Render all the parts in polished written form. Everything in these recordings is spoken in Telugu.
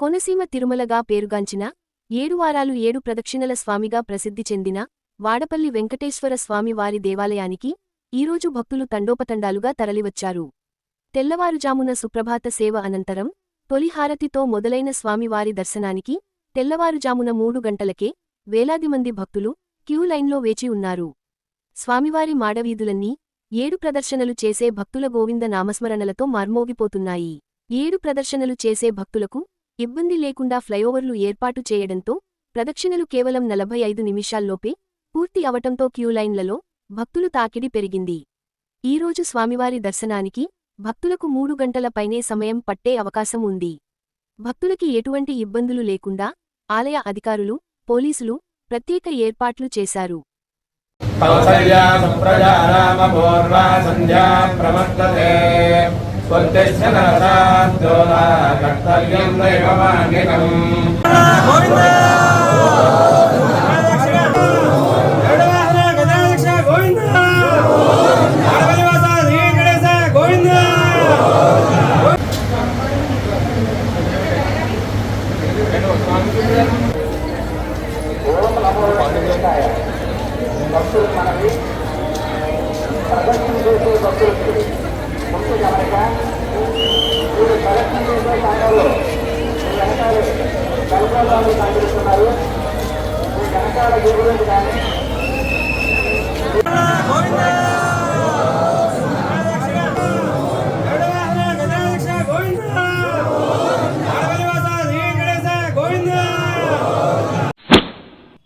కోనసీమ తిరుమలగా పేరుగాంచిన 7 వారాలు 7 ప్రదక్షిణల స్వామిగా ప్రసిద్ధి చెందిన వాడపల్లి వెంకటేశ్వర స్వామి వారి దేవాలయానికి ఈరోజు భక్తులు తండోపతండాలుగా తరలివచ్చారు. తెల్లవారుజామున సుప్రభాత సేవ అనంతరం తొలి హారతితో మొదలైన స్వామివారి దర్శనానికి తెల్లవారుజామున 3 గంటలకే వేలాది మంది భక్తులు క్యూ లైన్లో వేచి ఉన్నారు. స్వామివారి మాడవీధులన్నీ 7 ప్రదర్శనలు చేసే భక్తుల గోవింద నామస్మరణలతో మార్మోగిపోతున్నాయి. 7 ప్రదర్శనలు చేసే భక్తులకు ఇబ్బంది లేకుండా ఫ్లైఓవర్లు ఏర్పాటు చేయడంతో ప్రదక్షిణలు కేవలం 45 నిమిషాల్లోపే పూర్తి అవటంతో క్యూలైన్లలో భక్తులు తాకిడి పెరిగింది. ఈరోజు స్వామివారి దర్శనానికి భక్తులకు 3 గంటల పైనే సమయం పట్టే అవకాశం ఉంది. భక్తులకి ఎటువంటి ఇబ్బందులు లేకుండా ఆలయ అధికారులు, పోలీసులు ప్రత్యేక ఏర్పాట్లు చేశారు.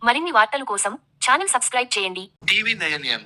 మరిన్ని వార్తల కోసం ఛానల్ సబ్స్క్రైబ్ చేయండి. టీవీ 9 ఎం